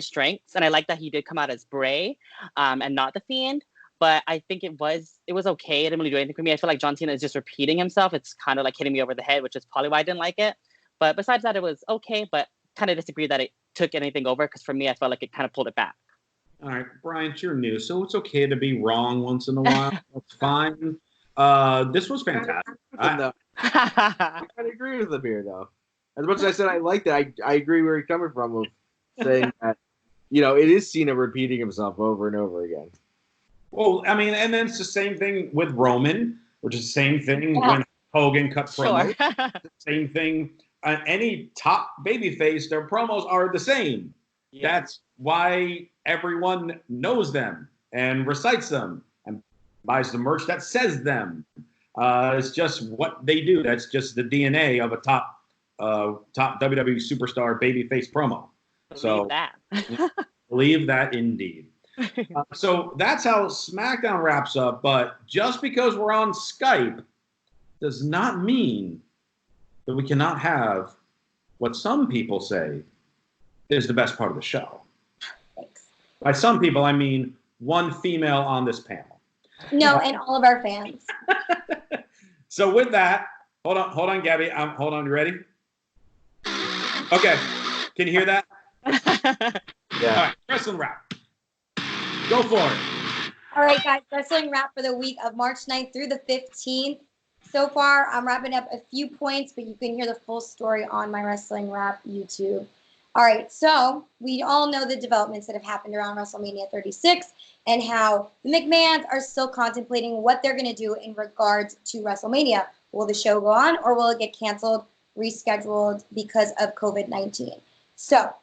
strengths. And I like that he did come out as Bray and not the Fiend. But I think it was okay. It didn't really do anything for me. I feel like John Cena is just repeating himself. It's kind of like hitting me over the head, which is probably why I didn't like it. But besides that, it was okay. But kind of disagree that it took anything over because for me, I felt like it kind of pulled it back. All right, Brian, you're new, so it's okay to be wrong once in a while. That's fine. This was fantastic. I agree with him here, though. As much as I said I liked it, I agree where he's coming from of saying that, it is Cena repeating himself over and over again. Well, I mean, and then it's the same thing with Roman, which is the same thing when Hogan cut promos. Sure. Same thing. Any top babyface, their promos are the same. Yeah. That's why everyone knows them and recites them and buys the merch that says them. It's just what they do. That's just the DNA of a top WWE superstar babyface promo. Believe that. Believe that indeed. So that's how SmackDown wraps up. But just because we're on Skype does not mean that we cannot have what some people say is the best part of the show. Thanks. By some people, I mean one female on this panel. No, and all of our fans. So with that, hold on, Gabby. Hold on, you ready? Okay. Can you hear that? Yeah. All right, wrestling wrap. Go for it. All right, guys, wrestling wrap for the week of March 9th through the 15th. So far, I'm wrapping up a few points, but you can hear the full story on my Wrestling Wrap YouTube. All right, so we all know the developments that have happened around WrestleMania 36 and how the McMahons are still contemplating what they're going to do in regards to WrestleMania. Will the show go on or will it get canceled, rescheduled because of COVID-19? So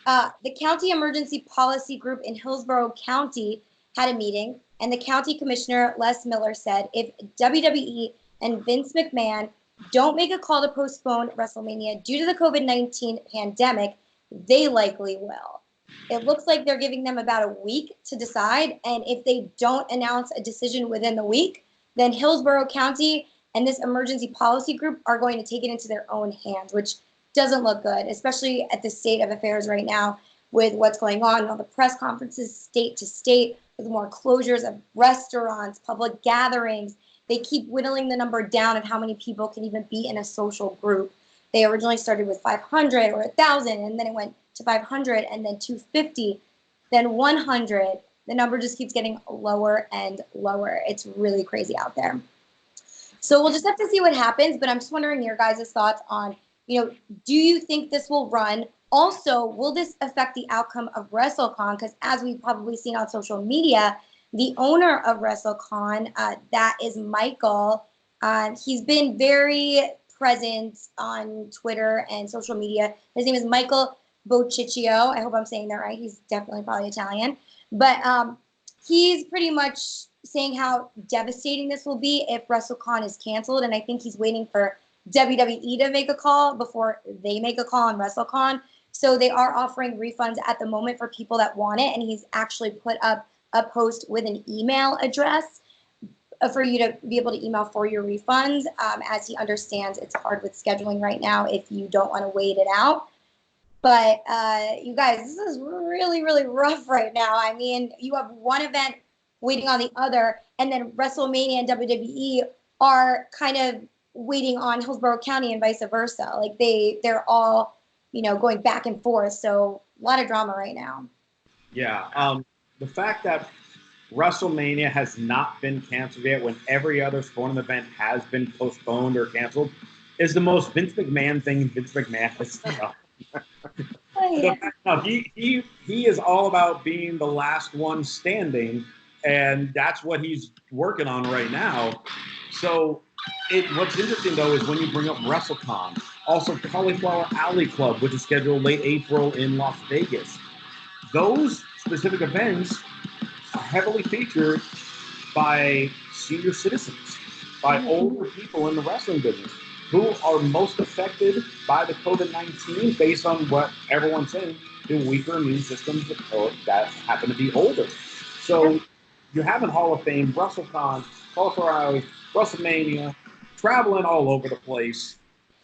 the County Emergency Policy Group in Hillsborough County had a meeting, and the county commissioner, Les Miller, said if WWE and Vince McMahon don't make a call to postpone WrestleMania due to the COVID-19 pandemic, they likely will. It looks like they're giving them about a week to decide, and if they don't announce a decision within the week, then Hillsborough County and this emergency policy group are going to take it into their own hands, which doesn't look good, especially at the state of affairs right now with what's going on and all the press conferences state to state, with more closures of restaurants, public gatherings. They keep whittling the number down of how many people can even be in a social group. They originally started with 500 or 1,000, and then it went to 500, and then 250, then 100. The number just keeps getting lower and lower. It's really crazy out there. So we'll just have to see what happens, but I'm just wondering your guys' thoughts on, do you think this will run? Also, will this affect the outcome of WrestleCon? Because as we've probably seen on social media, the owner of WrestleCon, that is Michael, he's been very present on Twitter and social media. His name is Michael Bociccio. I hope I'm saying that right. He's definitely probably Italian. But he's pretty much saying how devastating this will be if WrestleCon is canceled. And I think he's waiting for WWE to make a call before they make a call on WrestleCon. So they are offering refunds at the moment for people that want it. And he's actually put up a post with an email address for you to be able to email for your refunds, as he understands it's hard with scheduling right now if you don't want to wait it out. But you guys, this is really, really rough right now. I mean, you have one event waiting on the other, and then WrestleMania and WWE are kind of waiting on Hillsborough County and vice versa. Like they're all, going back and forth. So a lot of drama right now. Yeah. The fact that WrestleMania has not been canceled yet when every other sporting event has been postponed or canceled is the most Vince McMahon thing Vince McMahon has done. No, he is all about being the last one standing, and that's what he's working on right now. So what's interesting, though, is when you bring up WrestleCon, also Cauliflower Alley Club, which is scheduled late April in Las Vegas. Those specific events are heavily featured by senior citizens, by older people in the wrestling business who are most affected by the COVID-19 based on what everyone's saying, the weaker immune systems that happen to be older. So you have in Hall of Fame, WrestleCon, Cauliflower Alley, WrestleMania, traveling all over the place,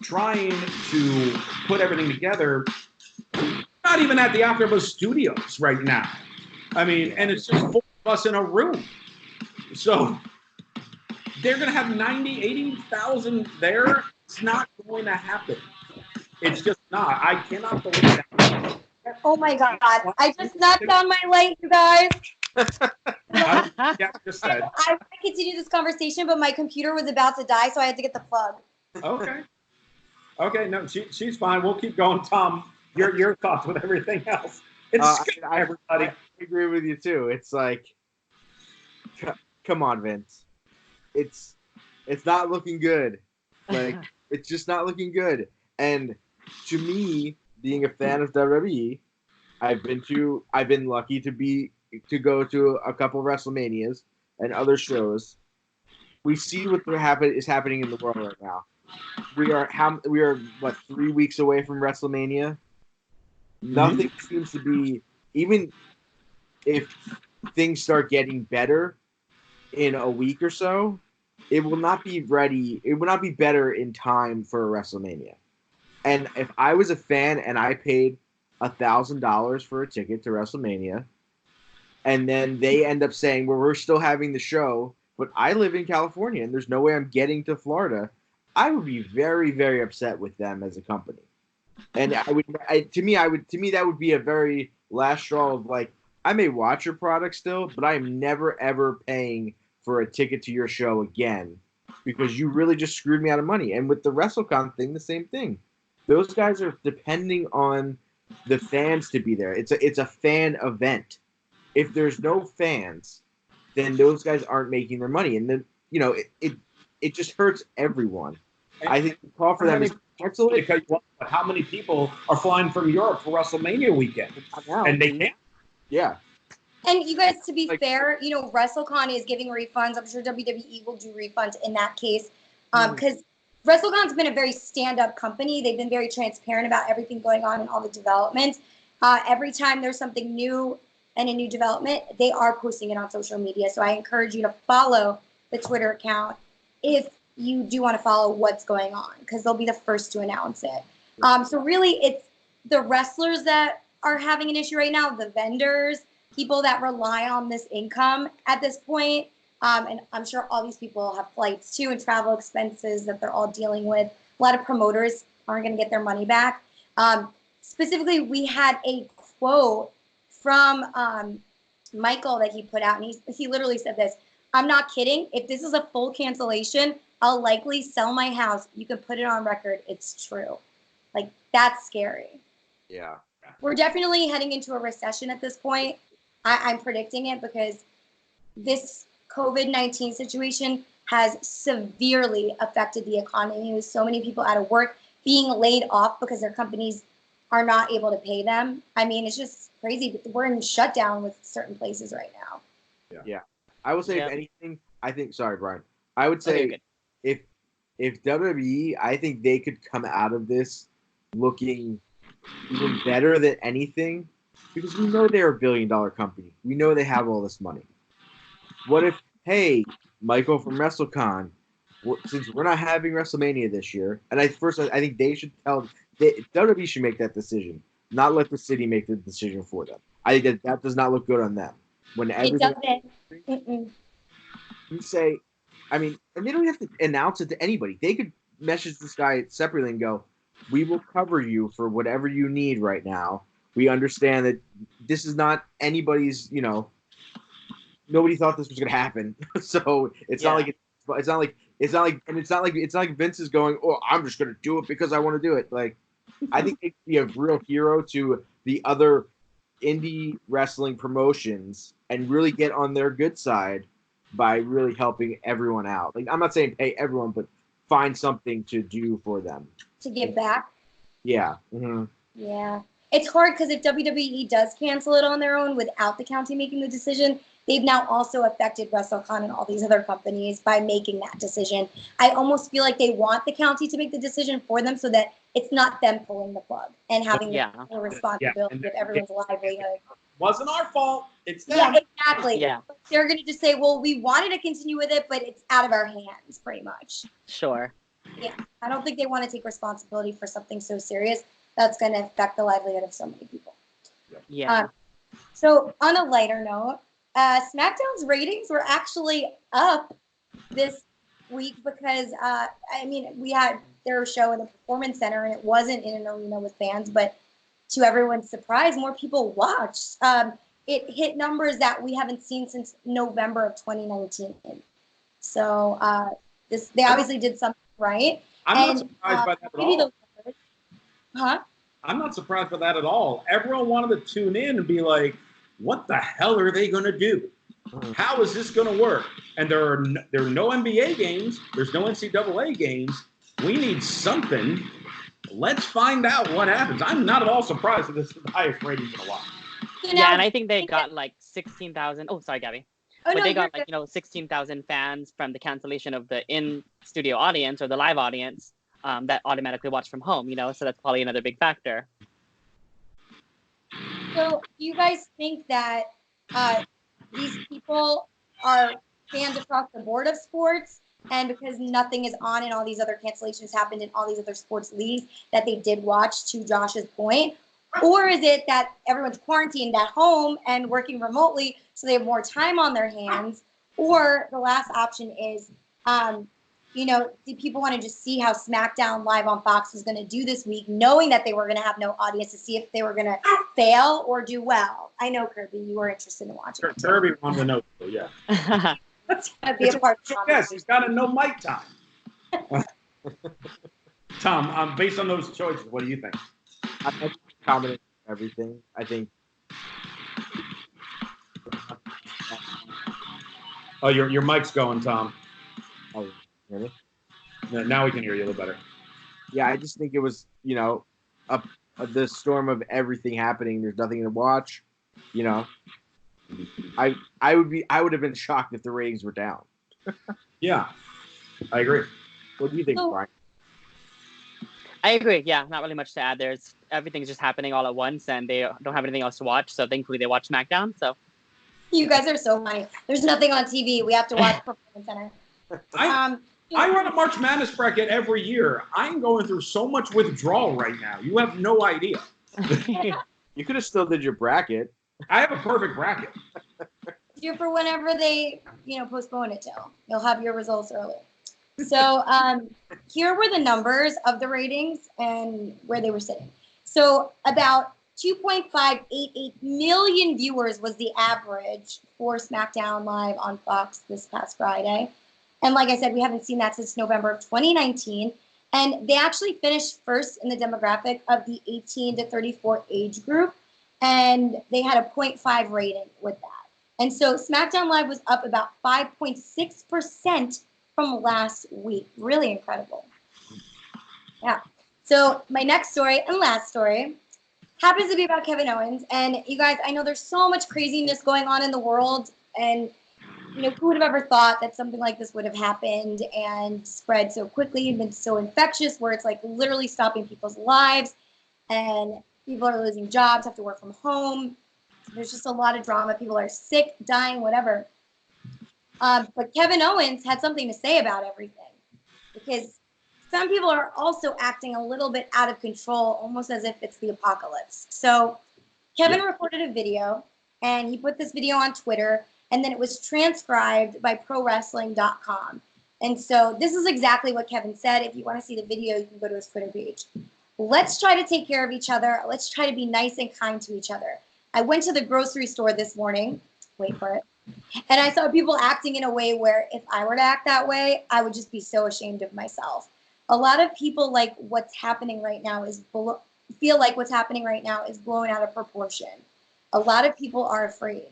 trying to put everything together, not even at the AfterBuzz studios right now. I mean, and it's just 4 of us in a room. So they're going to have 90, 80,000 there. It's not going to happen. It's just not. I cannot believe that. Oh my God. I just knocked down my light, you guys. Just said. I want to continue this conversation, but my computer was about to die, so I had to get the plug. Okay, no, she's fine. We'll keep going. Tom, your thoughts with everything else. Everybody. I agree with you too. It's like, come on, Vince. It's not looking good. Like, it's just not looking good. And to me, being a fan of WWE, I've been lucky to go to a couple of WrestleManias and other shows. We see what is happening in the world right now. We are 3 weeks away from WrestleMania. Nothing seems to be, even if things start getting better in a week or so, it will not be ready. It will not be better in time for a WrestleMania. And if I was a fan and I paid $1,000 for a ticket to WrestleMania, and then they end up saying, well, we're still having the show, but I live in California and there's no way I'm getting to Florida, I would be very, very upset with them as a company. And to me, that would be a very last straw of like, I may watch your product still, but I am never, ever paying for a ticket to your show again because you really just screwed me out of money. And with the WrestleCon thing, the same thing. Those guys are depending on the fans to be there. It's a fan event. If there's no fans, then those guys aren't making their money. And then, it just hurts everyone. I think the call for them is cancel it. Because how many people are flying from Europe for WrestleMania weekend? And they can't. Yeah. And you guys, to be fair, WrestleCon is giving refunds. I'm sure WWE will do refunds in that case. Because WrestleCon's been a very stand-up company. They've been very transparent about everything going on and all the developments. Every time there's something new and a new development, they are posting it on social media. So I encourage you to follow the Twitter account if you do want to follow what's going on, because they'll be the first to announce it. So really, it's the wrestlers that are having an issue right now, the vendors, people that rely on this income at this point. And I'm sure all these people have flights too and travel expenses that they're all dealing with. A lot of promoters aren't going to get their money back. Specifically, we had a quote from Michael that he put out, and he literally said this: "I'm not kidding. If this is a full cancellation, I'll likely sell my house. You can put it on record. It's true." Like, that's scary. Yeah. We're definitely heading into a recession at this point. I'm predicting it because this COVID-19 situation has severely affected the economy, with so many people out of work, being laid off because their companies are not able to pay them. I mean, it's just crazy. We're in shutdown with certain places right now. Yeah. I would say, if anything, I think, sorry, Brian, I would say if WWE, I think they could come out of this looking even better than anything, because we know they're a billion-dollar company. We know they have all this money. What if, hey, Michael from WrestleCon, since we're not having WrestleMania this year, and I think they should WWE should make that decision, not let the city make the decision for them. I think that does not look good on them. When It doesn't. You say, I mean, and they don't have to announce it to anybody. They could message this guy separately and go, "We will cover you for whatever you need right now. We understand that this is not anybody's, nobody thought this was going to happen. So it's not like Vince is going, "Oh, I'm just going to do it because I want to do it." Like, I think they could be a real hero to the other indie wrestling promotions and really get on their good side by really helping everyone out. Like, I'm not saying pay everyone, but find something to do for them. To give back? Yeah. Mm-hmm. Yeah. It's hard because if WWE does cancel it on their own without the county making the decision, they've now also affected WrestleCon and all these other companies by making that decision. I almost feel like they want the county to make the decision for them so that it's not them pulling the plug and having the responsibility of everyone's livelihood. Wasn't our fault. It's them. Yeah, exactly. Yeah. They're going to just say, well, we wanted to continue with it, but it's out of our hands, pretty much. Sure. Yeah. I don't think they want to take responsibility for something so serious that's going to affect the livelihood of so many people. Yeah. So on a lighter note, SmackDown's ratings were actually up this week because, we had their show in the Performance Center and it wasn't in an arena with fans, but to everyone's surprise, more people watched. It hit numbers that we haven't seen since November of 2019. So they obviously did something right. I'm not surprised by that at all. Huh? I'm not surprised by that at all. Everyone wanted to tune in and be like, what the hell are they going to do? How is this going to work? And there are no NBA games. There's no NCAA games. We need something. Let's find out what happens. I'm not at all surprised that this is the highest ratings in a while. Yeah, and I think they got like 16,000. Oh, sorry, Gabby. Oh, but they got 16,000 fans from the cancellation of the in-studio audience or the live audience that automatically watch from home, so that's probably another big factor. So do you guys think that these people are fans across the board of sports, and because nothing is on and all these other cancellations happened in all these other sports leagues that they did watch, to Josh's point? Or is it that everyone's quarantined at home and working remotely so they have more time on their hands? Or the last option is, do people want to just see how SmackDown Live on Fox was going to do this week, knowing that they were going to have no audience, to see if they were going to fail or do well? I know, Kirby, you were interested in watching it. Kirby wanted to know, yeah. That'd be a part of the yes, he's got to know mic time. Tom, based on those choices, what do you think? I think combination of everything. I think. Oh, your mic's going, Tom. Oh, hear me? Now we can hear you a little better. Yeah, I just think it was, the storm of everything happening. There's nothing to watch. I would have been shocked if the ratings were down. Yeah, I agree. What do you think, Brian? I agree. Yeah, not really much to add. Everything's just happening all at once, and they don't have anything else to watch. So thankfully, they watch SmackDown. So You guys are so funny. There's nothing on TV. We have to watch Performance Center. I run a March Madness bracket every year. I'm going through so much withdrawal right now. You have no idea. You could have still did your bracket. I have a perfect bracket. Do for whenever they, postpone it till. You'll have your results early. So here were the numbers of the ratings and where they were sitting. So about 2.588 million viewers was the average for SmackDown Live on Fox this past Friday. And like I said, we haven't seen that since November of 2019. And they actually finished first in the demographic of the 18 to 34 age group. And they had a 0.5 rating with that. And so SmackDown Live was up about 5.6% from last week. Really incredible. Yeah. So my next story and last story happens to be about Kevin Owens. And you guys, I know there's so much craziness going on in the world. And, who would have ever thought that something like this would have happened and spread so quickly and been so infectious where it's like literally stopping people's lives and people are losing jobs, have to work from home. There's just a lot of drama. People are sick, dying, whatever. But Kevin Owens had something to say about everything because some people are also acting a little bit out of control, almost as if it's the apocalypse. So Kevin recorded a video and he put this video on Twitter and then it was transcribed by ProWrestling.com. And so this is exactly what Kevin said. If you want to see the video, you can go to his Twitter page. Let's try to take care of each other. Let's try to be nice and kind to each other. I went to the grocery store this morning. Wait for it. And I saw people acting in a way where if I were to act that way, I would just be so ashamed of myself. A lot of people like what's happening right now feel like what's happening right now is blown out of proportion. A lot of people are afraid.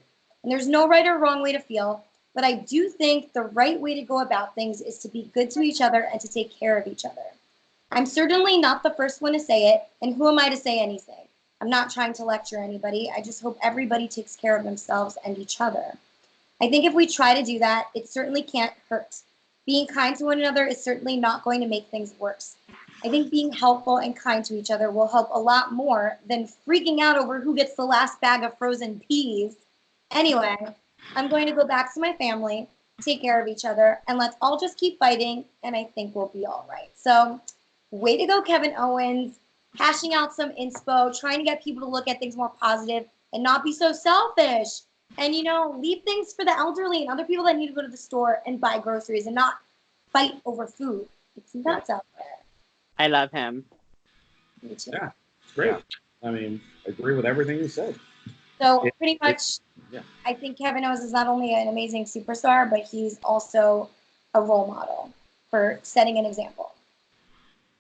And there's no right or wrong way to feel, but I do think the right way to go about things is to be good to each other and to take care of each other. I'm certainly not the first one to say it, and who am I to say anything? I'm not trying to lecture anybody. I just hope everybody takes care of themselves and each other. I think if we try to do that, it certainly can't hurt. Being kind to one another is certainly not going to make things worse. I think being helpful and kind to each other will help a lot more than freaking out over who gets the last bag of frozen peas. Anyway, I'm going to go back to my family, take care of each other, and let's all just keep fighting, and I think we'll be all right. So, way to go, Kevin Owens, hashing out some inspo, trying to get people to look at things more positive and not be so selfish. And, leave things for the elderly and other people that need to go to the store and buy groceries and not fight over food. It's nuts out there. I love him. Me too. Yeah, it's great. Yeah. I mean, I agree with everything you said. So pretty much, I think Kevin Owens is not only an amazing superstar, but he's also a role model for setting an example.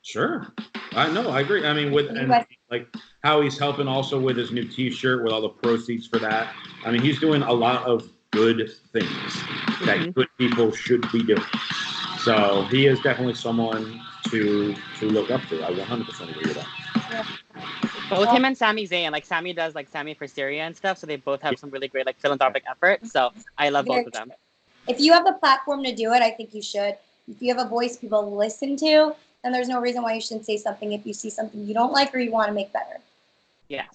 Sure. I know. I agree. I mean, like how he's helping also with his new T-shirt with all the proceeds for that. I mean, he's doing a lot of good things that good people should be doing. So he is definitely someone to look up to. I 100% agree with that. Yeah. Both him and Sami Zayn, like Sami does like Sami for Syria and stuff, so they both have some really great like philanthropic efforts. So I love both of them. If you have the platform to do it, I think you should. If you have a voice people listen to, then there's no reason why you shouldn't say something if you see something you don't like or you want to make better. Yeah.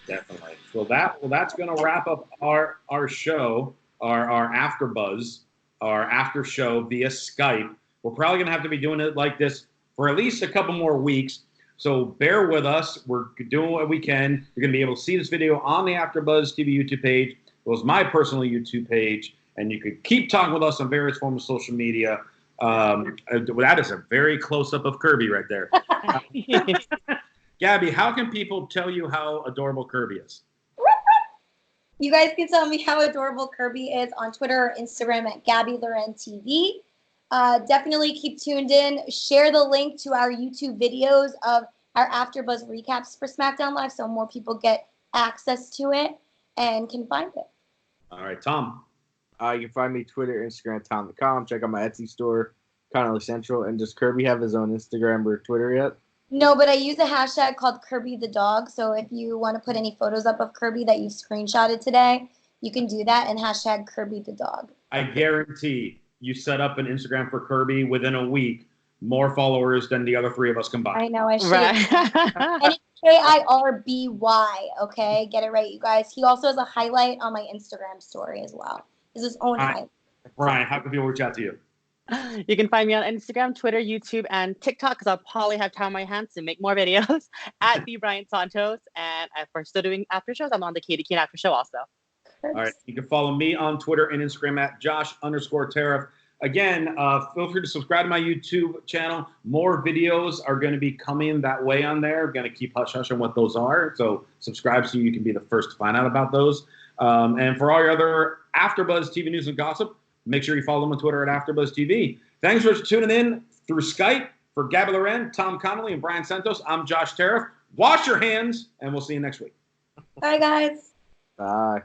Definitely. Well, that's going to wrap up our show, our AfterBuzz, our after show via Skype. We're probably going to have to be doing it like this for at least a couple more weeks. So bear with us. We're doing what we can. You're going to be able to see this video on the AfterBuzz TV YouTube page. It was my personal YouTube page. And you could keep talking with us on various forms of social media. That is a very close-up of Kirby right there. Gabby, how can people tell you how adorable Kirby is? You guys can tell me how adorable Kirby is on Twitter or Instagram at GabbyLorenTV. Definitely keep tuned in. Share the link to our YouTube videos of our AfterBuzz recaps for SmackDown Live so more people get access to it and can find it. All right, Tom. You can find me Twitter, Instagram, Tom.com. Check out my Etsy store, Connolly Central. And does Kirby have his own Instagram or Twitter yet? No, but I use a hashtag called Kirby the Dog. So if you want to put any photos up of Kirby that you screenshotted today, you can do that and hashtag Kirby the Dog. I guarantee you set up an Instagram for Kirby within a week. more followers than the other three of us combined. I know, I should. Right. And it's KIRBY, okay? Get it right, you guys. He also has a highlight on my Instagram story as well. It's his own highlight. Brian, how can people reach out to you? You can find me on Instagram, Twitter, YouTube, and TikTok because I'll probably have time on my hands to make more videos at the Brian Santos. And if we're still doing after shows, I'm on the Katie Keene after show also. All right. You can follow me on Twitter and Instagram at Josh_Tariff. Again, feel free to subscribe to my YouTube channel. More videos are going to be coming that way on there. I'm going to keep hush-hush on what those are. So subscribe so you can be the first to find out about those. And for all your other AfterBuzz TV news and gossip, make sure you follow them on Twitter at AfterBuzz TV. Thanks for tuning in through Skype. For Gabby Loren, Tom Connolly, and Brian Santos, I'm Josh Tariff. Wash your hands, and we'll see you next week. Bye, guys. Bye.